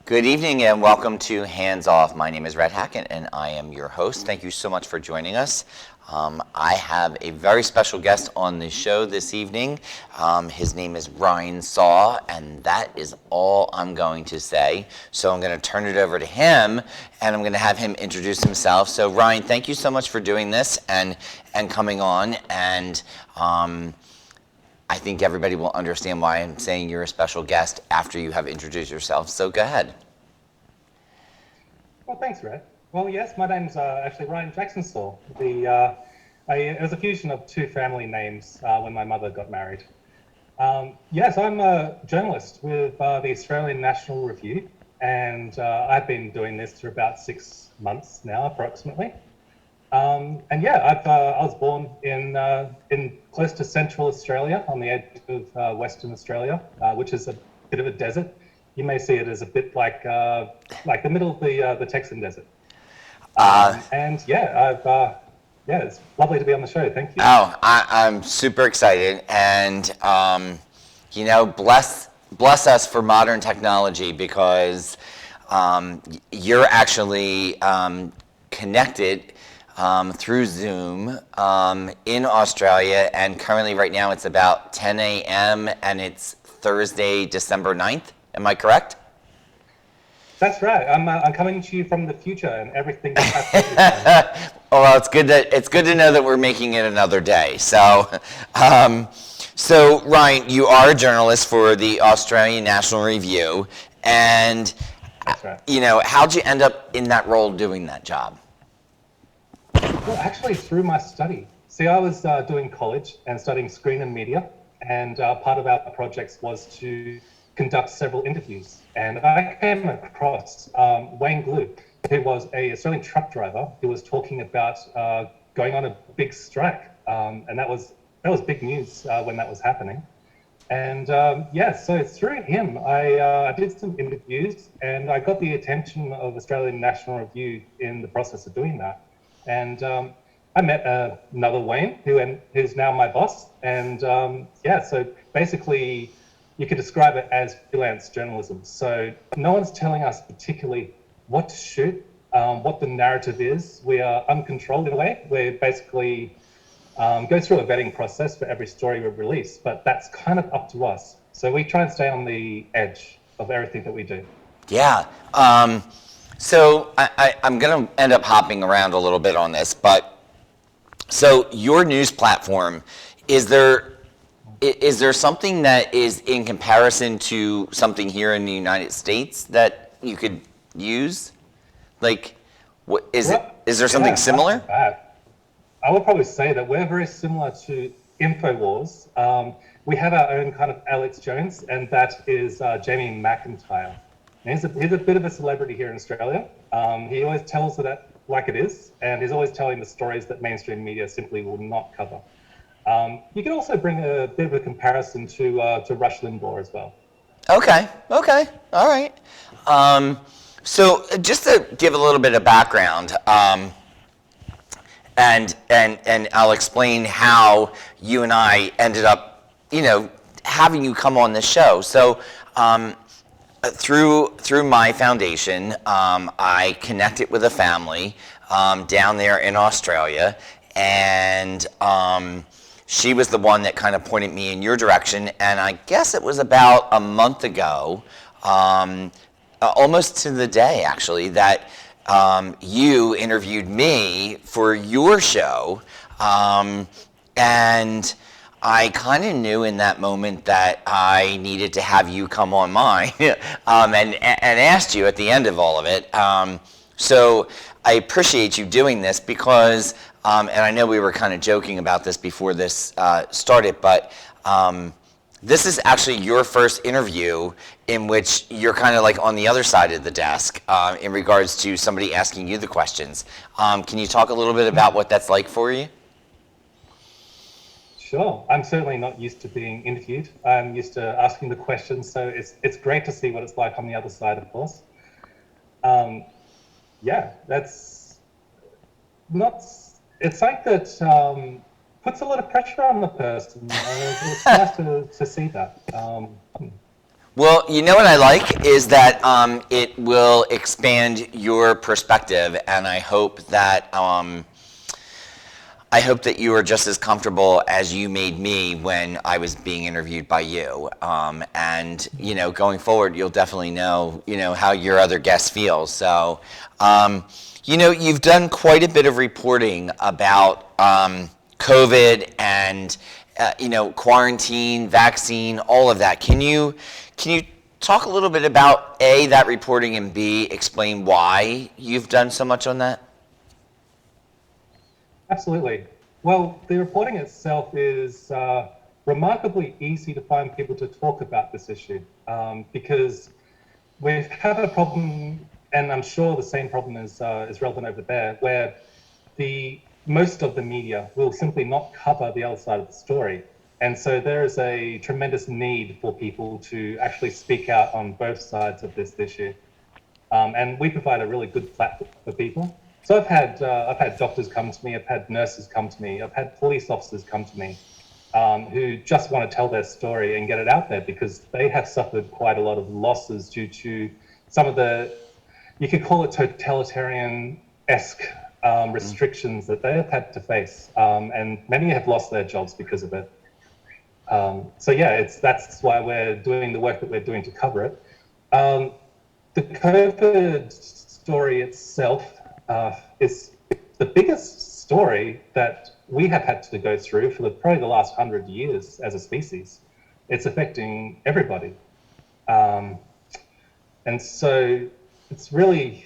Good evening and welcome to Hands Off. My name is Rhett Hackett and I am your host. Thank you so much for joining us. I have a very special guest on the show this evening. His name is Ryan Saw, and that is all I'm going to say. So I'm going to turn it over to him and I'm going to have him introduce himself. So Ryan, thank you so much for doing this and coming on. And I think everybody will understand why I'm saying you're a special guest after you have introduced yourself. So go ahead. Well, thanks, Red. Well, yes, my name's actually Ryan Jackson Saw. It was a fusion of two family names when my mother got married. Yes, I'm a journalist with the Australian National Review, and I've been doing this for about 6 months now, approximately. And yeah, I was born in close to Central Australia, on the edge of Western Australia, which is a bit of a desert. You may see it as a bit like the middle of the Texan desert. And yeah, it's lovely to be on the show. Thank you. Oh, I'm super excited, and bless us for modern technology because you're actually connected through Zoom in Australia, and currently right now it's about 10 a.m. and it's Thursday, December 9th. Am I correct? That's right. I'm coming to you from the future, and everything is absolutely fine. Well, it's good to know that we're making it another day. So, so Ryan, you are a journalist for the Australian National Review, and That's right. How'd you end up in that role doing that job? Well, actually, through my study. See, I was doing college and studying screen and media, and part of our projects was to conduct several interviews. And I came across Wayne Glue, who was an Australian truck driver who was talking about going on a big strike. And that was big news when that was happening. And so through him, I did some interviews and I got the attention of Australian National Review in the process of doing that. And I met another Wayne, who's now my boss. And so basically, you could describe it as freelance journalism. So no one's telling us particularly what to shoot, what the narrative is. We are uncontrolled in a way. We basically go through a vetting process for every story we release, but that's kind of up to us. So we try and stay on the edge of everything that we do. Yeah. So I'm going to end up hopping around a little bit on this, but so your news platform, is there something that is in comparison to something here in the United States that you could use? Like, is there something similar? I would probably say that we're very similar to InfoWars. We have our own kind of Alex Jones, and that is Jamie McIntyre. And he's a bit of a celebrity here in Australia. He always tells it like it is, and he's always telling the stories that mainstream media simply will not cover. You can also bring a bit of a comparison to Rush Limbaugh as well. Okay, all right. So just to give a little bit of background, and I'll explain how you and I ended up, having you come on this show. So through my foundation, I connected with a family down there in Australia, and she was the one that kind of pointed me in your direction, and I guess it was about a month ago, almost to the day actually, that you interviewed me for your show, and I kind of knew in that moment that I needed to have you come on mine, and asked you at the end of all of it. So I appreciate you doing this because, and I know we were kind of joking about this before this started, but this is actually your first interview in which you're kind of like on the other side of the desk in regards to somebody asking you the questions. Can you talk a little bit about what that's like for you? Sure. I'm certainly not used to being interviewed. I'm used to asking the questions, so it's great to see what it's like on the other side, of course. That's not. It's like that puts a lot of pressure on the person. It's nice to see that. Well, you know what I like is that it will expand your perspective, and I hope that you are just as comfortable as you made me when I was being interviewed by you. And going forward, you'll definitely know how your other guests feel. So, you've done quite a bit of reporting about COVID and quarantine, vaccine, all of that. Can you talk a little bit about A, that reporting, and B, explain why you've done so much on that? Absolutely. Well, the reporting itself is remarkably easy to find people to talk about this issue because we've had a problem, and I'm sure the same problem is relevant over there, where most of the media will simply not cover the other side of the story. And so there is a tremendous need for people to actually speak out on both sides of this issue. And we provide a really good platform for people. So I've had doctors come to me, I've had nurses come to me, I've had police officers come to me who just want to tell their story and get it out there because they have suffered quite a lot of losses due to some of you could call it totalitarian-esque restrictions that they have had to face. And many have lost their jobs because of it. So yeah, that's why we're doing the work that we're doing to cover it. The COVID story itself is the biggest story that we have had to go through for probably the last 100 years as a species. It's affecting everybody. And so it's really,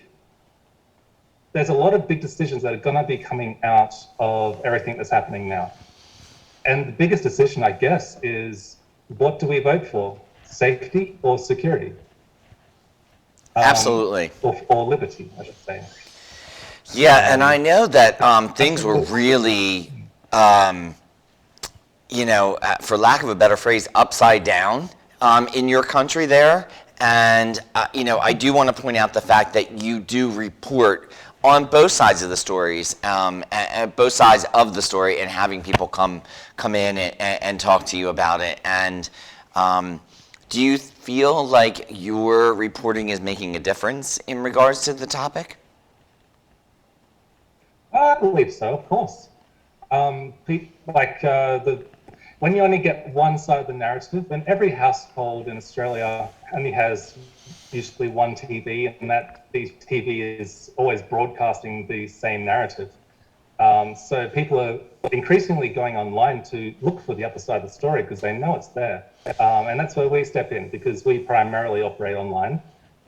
there's a lot of big decisions that are going to be coming out of everything that's happening now. And the biggest decision, I guess, is what do we vote for? Safety or security? Absolutely. Or liberty, I should say. Yeah, and I know that things were really, for lack of a better phrase, upside down in your country there. And, I do want to point out the fact that you do report on both sides of the stories, and both sides of the story, and having people come in and talk to you about it. And do you feel like your reporting is making a difference in regards to the topic? I believe so, of course. When you only get one side of the narrative, and every household in Australia only has usually one TV, and that the TV is always broadcasting the same narrative. So people are increasingly going online to look for the other side of the story because they know it's there. And that's where we step in because we primarily operate online,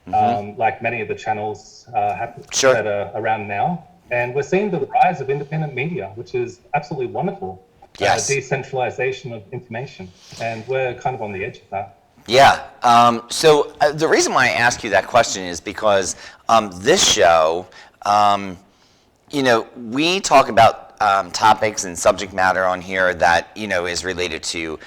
like many of the channels that are around now. And we're seeing the rise of independent media, which is absolutely wonderful. Yes. Decentralization of information. And we're kind of on the edge of that. Yeah. So the reason why I ask you that question is because this show, we talk about topics and subject matter on here that, is related to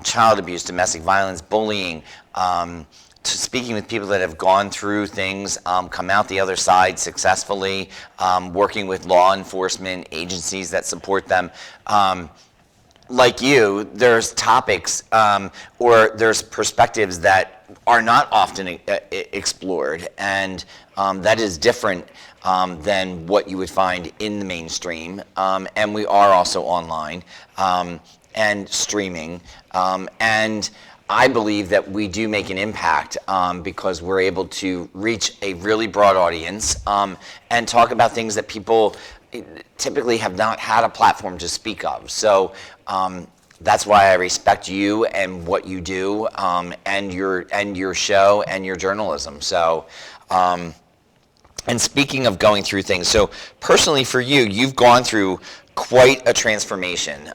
child abuse, domestic violence, bullying, to speaking with people that have gone through things, come out the other side successfully, working with law enforcement agencies that support them. Like you, there's topics or there's perspectives that are not often explored, and that is different than what you would find in the mainstream. And we are also online and streaming. And I believe that we do make an impact because we're able to reach a really broad audience and talk about things that people typically have not had a platform to speak of. So that's why I respect you and what you do and your show and your journalism. So, and speaking of going through things, so personally for you, you've gone through quite a transformation.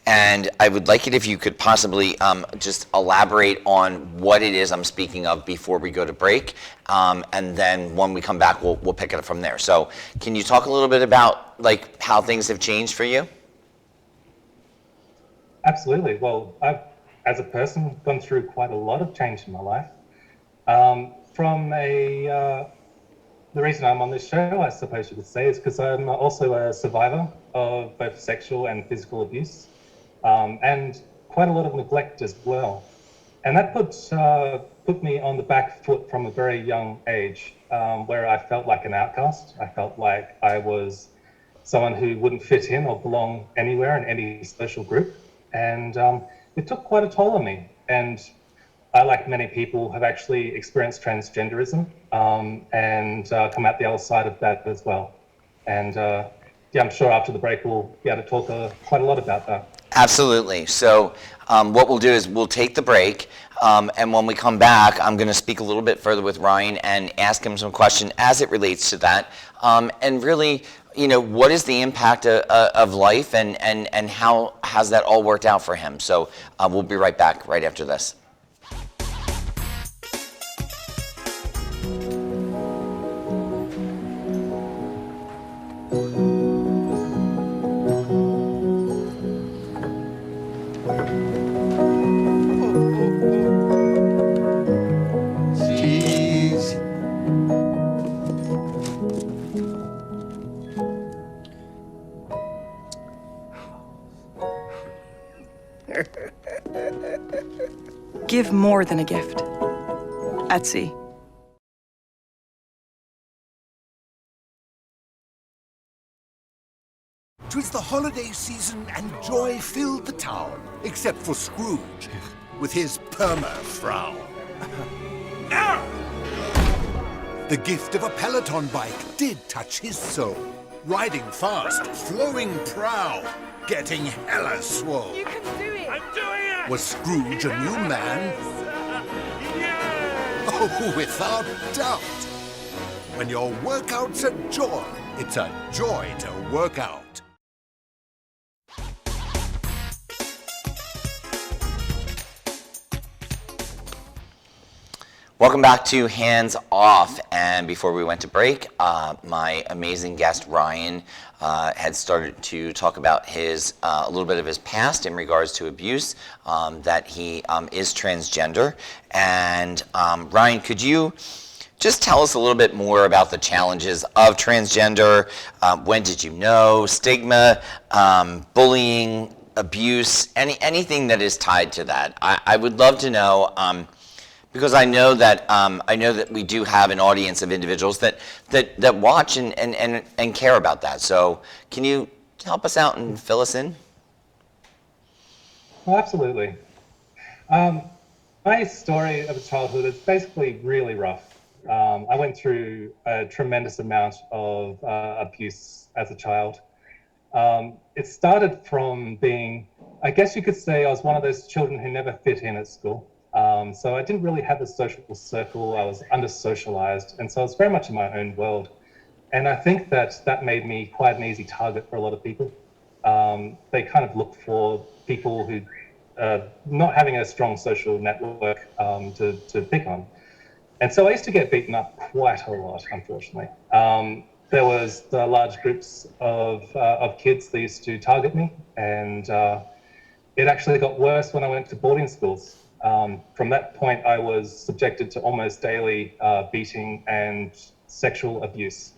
And I would like it if you could possibly just elaborate on what it is I'm speaking of before we go to break. And then when we come back, we'll pick it up from there. So can you talk a little bit about like how things have changed for you? Absolutely. Well, I've, as a person, gone through quite a lot of change in my life. The reason I'm on this show, I suppose you could say, is because I'm also a survivor of both sexual and physical abuse, and quite a lot of neglect as well. And that put me on the back foot from a very young age, where I felt like an outcast. I felt like I was someone who wouldn't fit in or belong anywhere in any social group. And it took quite a toll on me. And I, like many people, have actually experienced transgenderism and come out the other side of that as well. And yeah, I'm sure after the break we'll be able to talk quite a lot about that. Absolutely. So what we'll do is we'll take the break, and when we come back, I'm going to speak a little bit further with Ryan and ask him some questions as it relates to that. And really, what is the impact of life, and how has that all worked out for him? So we'll be right back right after this. Give more than a gift. Etsy. Twas the holiday season and joy filled the town, except for Scrooge, with his perma-frown. The gift of a Peloton bike did touch his soul. Riding fast, flowing proud, getting hella swole. You can do it! I'm doing it! Was Scrooge a new man? Yes! Oh, without doubt. When your workout's a joy, it's a joy to work out. Welcome back to Hands Off. And before we went to break, my amazing guest Ryan had started to talk about his a little bit of his past in regards to abuse, that he is transgender. And Ryan, could you just tell us a little bit more about the challenges of transgender? When did you know? Stigma, bullying, abuse, anything that is tied to that. I would love to know. Because I know that we do have an audience of individuals that watch and care about that. So can you help us out and fill us in? Well, absolutely. My story of childhood is basically really rough. I went through a tremendous amount of abuse as a child. It started from being, I guess you could say, I was one of those children who never fit in at school. So I didn't really have a social circle. I was under-socialized, and so I was very much in my own world. And I think that made me quite an easy target for a lot of people. They kind of look for people who not having a strong social network to pick on. And so I used to get beaten up quite a lot, unfortunately. There was large groups of kids that used to target me, and it actually got worse when I went to boarding schools. From that point, I was subjected to almost daily beating and sexual abuse.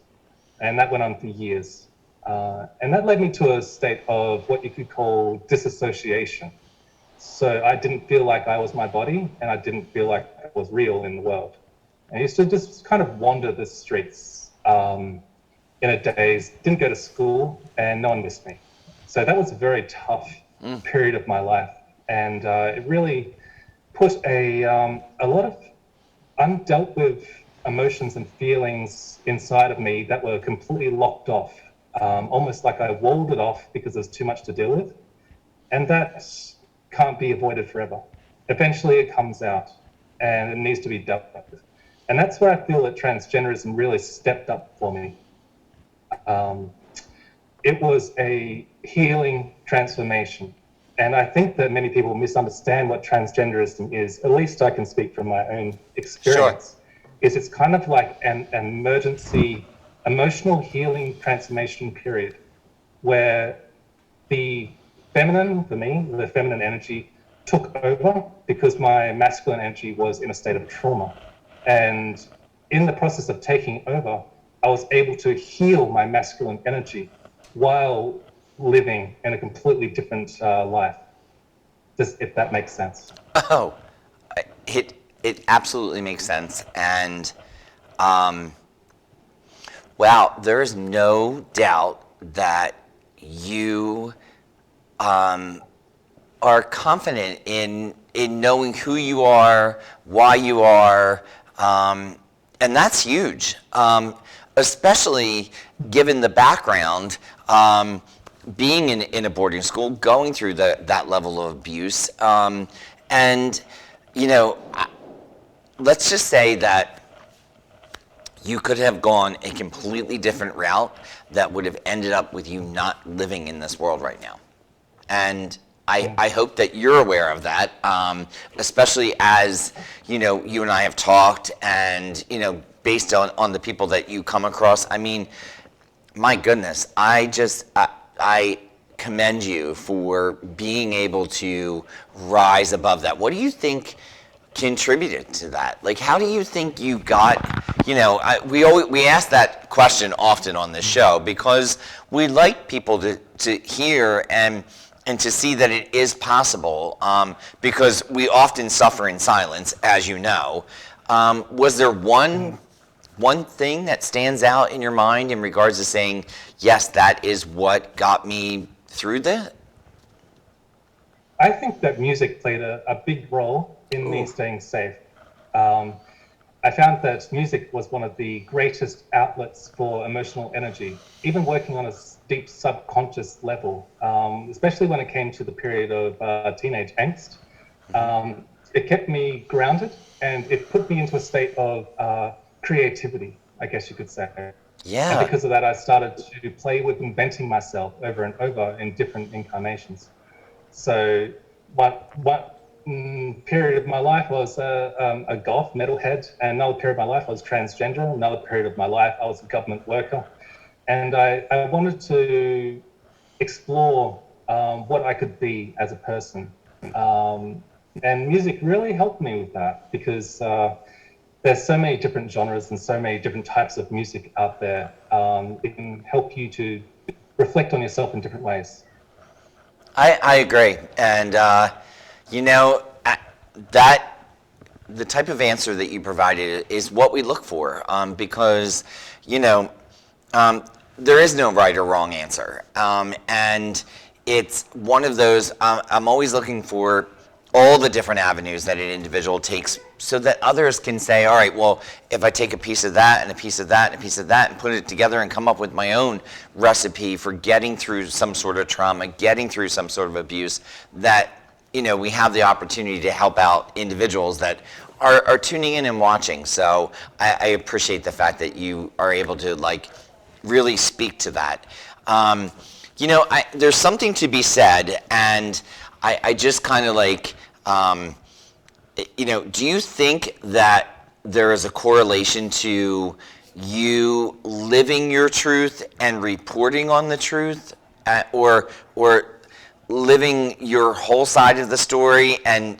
And that went on for years. And that led me to a state of what you could call disassociation. So I didn't feel like I was my body, and I didn't feel like I was real in the world. I used to just kind of wander the streets in a daze, didn't go to school, and no one missed me. So that was a very tough period of my life. And it really put a lot of undealt with emotions and feelings inside of me that were completely locked off, almost like I walled it off because there's too much to deal with. And that can't be avoided forever. Eventually it comes out and it needs to be dealt with. And that's where I feel that transgenderism really stepped up for me. It was a healing transformation. And I think that many people misunderstand what transgenderism is. At least I can speak from my own experience. Sure. It's kind of like an emergency emotional healing transformation period where the feminine, for me, the feminine energy took over because my masculine energy was in a state of trauma. And in the process of taking over, I was able to heal my masculine energy while living in a completely different life, if that makes sense. Oh, it absolutely makes sense, and wow, there is no doubt that you are confident in knowing who you are, why you are, and that's huge, especially given the background, being in a boarding school, going through that level of abuse, and let's just say that you could have gone a completely different route that would have ended up with you not living in this world right now. And I hope that you're aware of that, especially as, you and I have talked and, based on the people that you come across. I mean, my goodness, I commend you for being able to rise above that. What do you think contributed to that? Like, how do you think you got, we ask that question often on this show because we like people to hear and to see that it is possible, because we often suffer in silence, as you know. Was there one thing that stands out in your mind in regards to saying, yes, that is what got me through that? I think that music played a big role in me staying safe. I found that music was one of the greatest outlets for emotional energy, even working on a deep subconscious level, especially when it came to the period of teenage angst. It kept me grounded and it put me into a state of creativity, I guess you could say. Yeah. And because of that, I started to play with inventing myself over and over in different incarnations. So what period of my life I was a goth metalhead, and another period of my life I was transgender, another period of my life I was a government worker. And I wanted to explore what I could be as a person. And music really helped me with that because there's so many different genres and so many different types of music out there. It can help you to reflect on yourself in different ways. I agree. And, that the type of answer that you provided is what we look for, because, there is no right or wrong answer. And it's one of those, I'm always looking for all the different avenues that an individual takes so that others can say, all right, well, if I take a piece of that and a piece of that and a piece of that and put it together and come up with my own recipe for getting through some sort of trauma, getting through some sort of abuse, that, we have the opportunity to help out individuals that are tuning in and watching. So I appreciate the fact that you are able to really speak to that. There's something to be said, and I just kind of do you think that there is a correlation to you living your truth and reporting on the truth, or living your whole side of the story and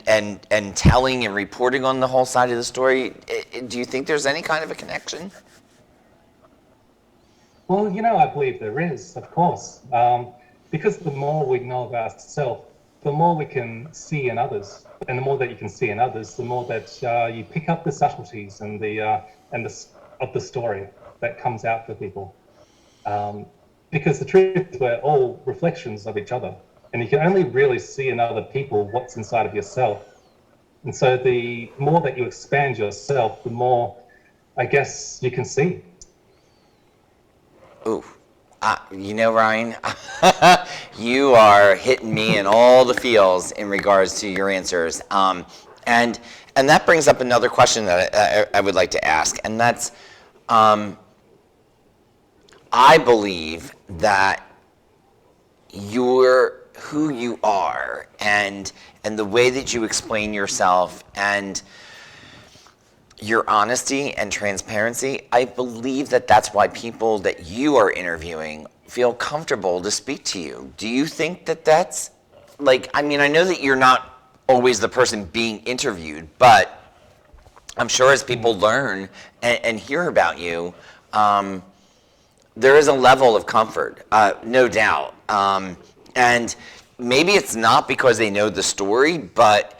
telling and reporting on the whole side of the story? Do you think there's any kind of a connection? Well, I believe there is, of course, because the more we know about ourselves, the more we can see in others, and the more that you can see in others, the more that you pick up the subtleties and of the story that comes out for people. Because the truth is we're all reflections of each other, and you can only really see in other people what's inside of yourself. And so the more that you expand yourself, the more, I guess, you can see. Ooh. Ryan, you are hitting me in all the feels in regards to your answers. And that brings up another question that I would like to ask, and that's, I believe that you're who you are and the way that you explain yourself and your honesty and transparency, I believe that that's why people that you are interviewing feel comfortable to speak to you. Do you think that that's, I know that you're not always the person being interviewed, but I'm sure as people learn and hear about you, there is a level of comfort, no doubt. And maybe it's not because they know the story, but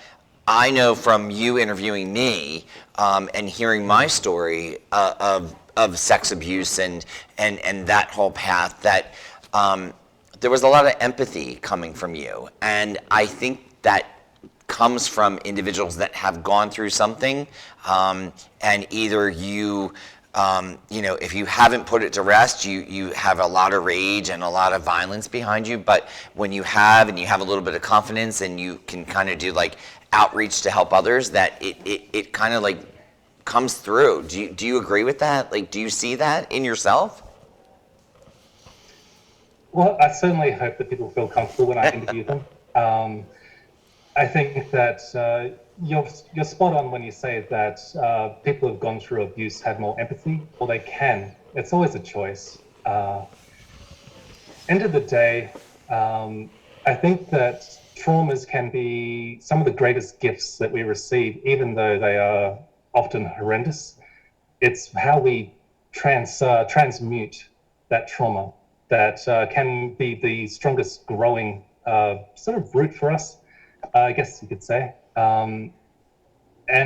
I know from you interviewing me and hearing my story of sex abuse and that whole path that there was a lot of empathy coming from you. And I think that comes from individuals that have gone through something, and either you know, if you haven't put it to rest, you have a lot of rage and a lot of violence behind you. But when you have, and you have a little bit of confidence, and you can kind of do like outreach to help others, that it kind of like comes through. Do you agree with that? Like, do you see that in yourself? Well, I certainly hope that people feel comfortable when I interview them. I think that you're spot on when you say that people who've gone through abuse have more empathy, or they can. It's always a choice. End of the day, I think that traumas can be some of the greatest gifts that we receive, even though they are often horrendous. It's how we transmute that trauma that can be the strongest growing sort of root for us, I guess you could say. And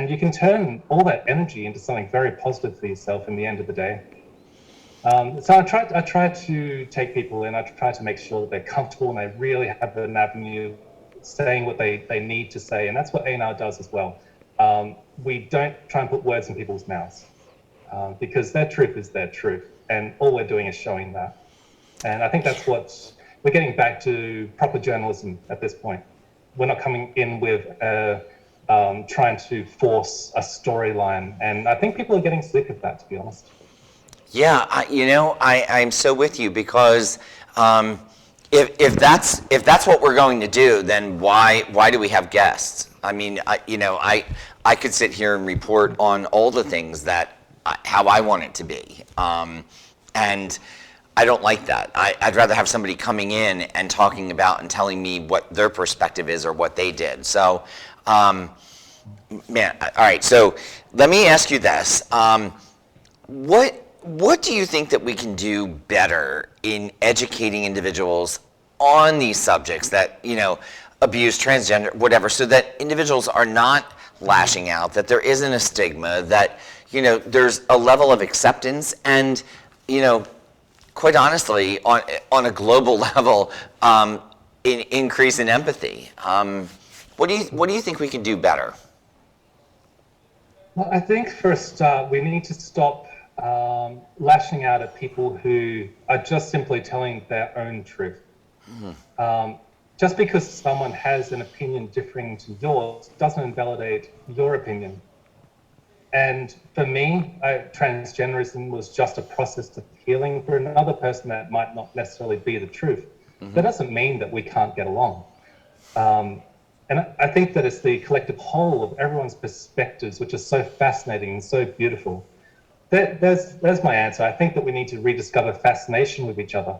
you can turn all that energy into something very positive for yourself in the end of the day. So I try to take people in, I try to make sure that they're comfortable and they really have an avenue saying what they need to say. And that's what A&R does as well. We don't try and put words in people's mouths because their truth is their truth. And all we're doing is showing that. And I think that's what we're getting back to, proper journalism at this point. We're not coming in with trying to force a storyline. And I think people are getting sick of that, to be honest. Yeah, I'm so with you, because if that's what we're going to do, then why do we have guests? I mean, I could sit here and report on all the things that how I want it to be, and I don't like that. I'd rather have somebody coming in and talking about and telling me what their perspective is or what they did. So, man, all right. So let me ask you this: What do you think that we can do better in educating individuals on these subjects, that, abuse, transgender, whatever, so that individuals are not lashing out, that there isn't a stigma, that, there's a level of acceptance and, quite honestly, on a global level, increase in empathy. What do you think we can do better? Well, I think for a start, we need to stop lashing out at people who are just simply telling their own truth. Just because someone has an opinion differing to yours doesn't invalidate your opinion. And for me, transgenderism was just a process of healing. For another person, that might not necessarily be the truth. That doesn't mean that we can't get along. And I think that it's the collective whole of everyone's perspectives, which is so fascinating and so beautiful. There's my answer. I think that we need to rediscover fascination with each other,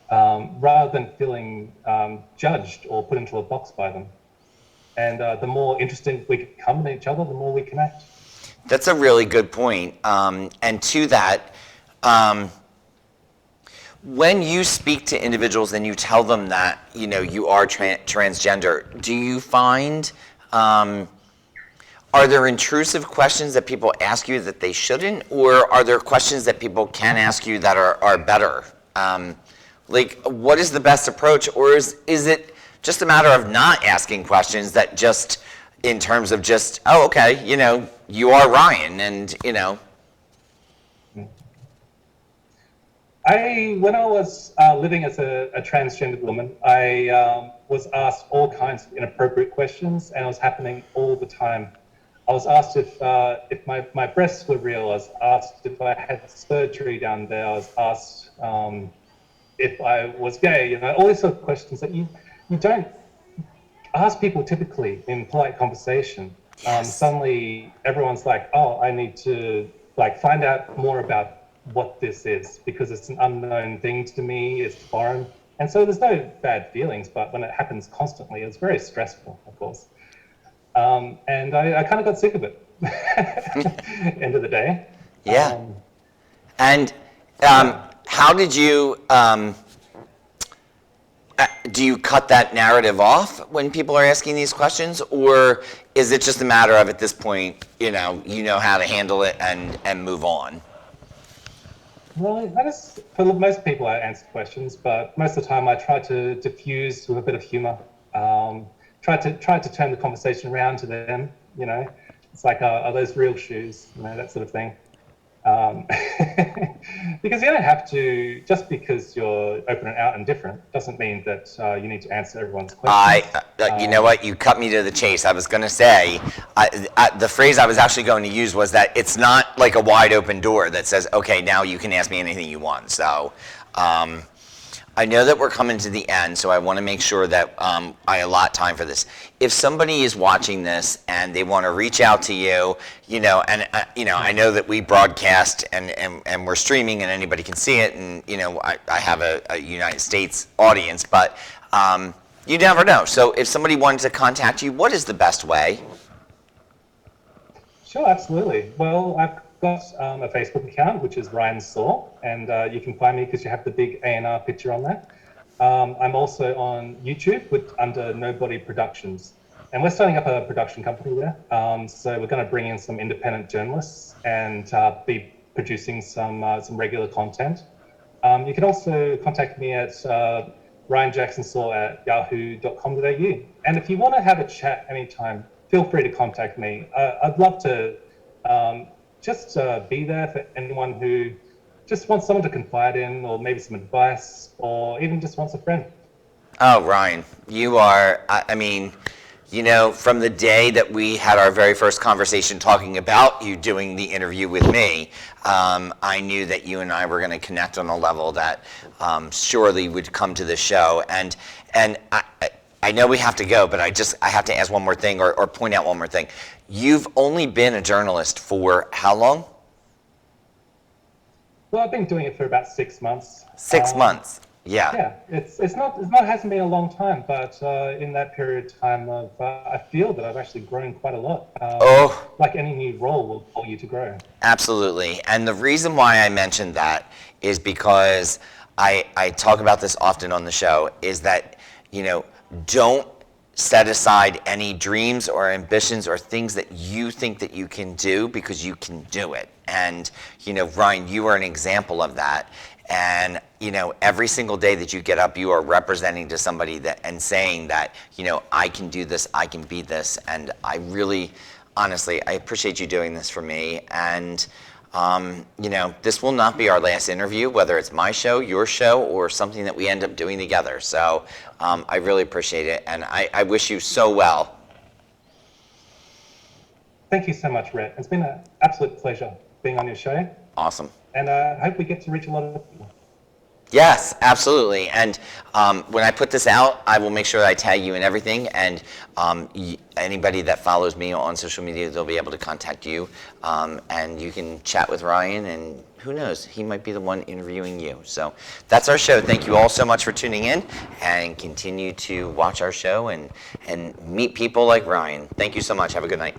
rather than feeling judged or put into a box by them. And the more interested we become in each other, the more we connect. That's a really good point. And to that, when you speak to individuals and you tell them that, you are transgender, do you find, are there intrusive questions that people ask you that they shouldn't, or are there questions that people can ask you that are better? What is the best approach, or is it just a matter of not asking questions that just, in terms of just, oh, okay, you are Ryan, and, When I was living as a transgendered woman, I was asked all kinds of inappropriate questions, and it was happening all the time. I was asked if my breasts were real. I was asked if I had surgery down there. I was asked if I was gay. All these sort of questions that you don't ask people typically in polite conversation. Yes. Suddenly, everyone's like, "Oh, I need to find out more about what this is, because it's an unknown thing to me. It's foreign." And so there's no bad feelings, but when it happens constantly, it's very stressful, of course. And I kind of got sick of it. End of the day. Yeah. And how did you, do you cut that narrative off when people are asking these questions? Or is it just a matter of at this point, you know how to handle it and move on? Well, for most people, I answer questions, but most of the time I try to diffuse with a bit of humor. Try to turn the conversation around to them. It's like, are those real shoes? That sort of thing. Because you don't have to, just because you're open and out and different, doesn't mean that you need to answer everyone's questions. You know what? You cut me to the chase. I was going to say, the phrase I was actually going to use was that it's not like a wide open door that says, okay, now you can ask me anything you want. So I know that we're coming to the end, so I want to make sure that I allot time for this. If somebody is watching this and they want to reach out to you, I know that we broadcast and we're streaming and anybody can see it, and I have a United States audience, but you never know. So if somebody wanted to contact you, what is the best way? Sure, absolutely. Well, I've got a Facebook account, which is Ryan Saw, and you can find me because you have the big A&R picture on there. I'm also on YouTube under Nobody Productions, and we're starting up a production company there. So we're going to bring in some independent journalists and be producing some regular content. You can also contact me at ryanjacksonsaw@yahoo.com.au. And if you want to have a chat anytime, feel free to contact me. I'd love to just be there for anyone who just wants someone to confide in, or maybe some advice, or even just wants a friend. Oh, Ryan, you are, from the day that we had our very first conversation talking about you doing the interview with me, I knew that you and I were going to connect on a level that surely would come to the show. And I know we have to go, but I have to ask one more thing or point out one more thing. You've only been a journalist for how long? Well, I've been doing it for about 6 months. 6 months. Yeah. Yeah, it hasn't been a long time, but in that period of time, I feel that I've actually grown quite a lot. Like any new role will pull you to grow. Absolutely. And the reason why I mentioned that is because I talk about this often on the show, is that, don't set aside any dreams or ambitions or things that you think that you can do, because you can do it. And, Ryan, you are an example of that. And, every single day that you get up, you are representing to somebody and saying that, I can do this, I can be this. And I really, honestly, I appreciate you doing this for me. And, this will not be our last interview, whether it's my show, your show, or something that we end up doing together. So I really appreciate it. And I wish you so well. Thank you so much, Rhett. It's been an absolute pleasure being on your show. Awesome. And I hope we get to reach a lot of people. Yes, absolutely. And when I put this out, I will make sure that I tag you in everything. And anybody that follows me on social media, they'll be able to contact you. And you can chat with Ryan, and who knows, he might be the one interviewing you. So that's our show. Thank you all so much for tuning in, and continue to watch our show and meet people like Ryan. Thank you so much. Have a good night.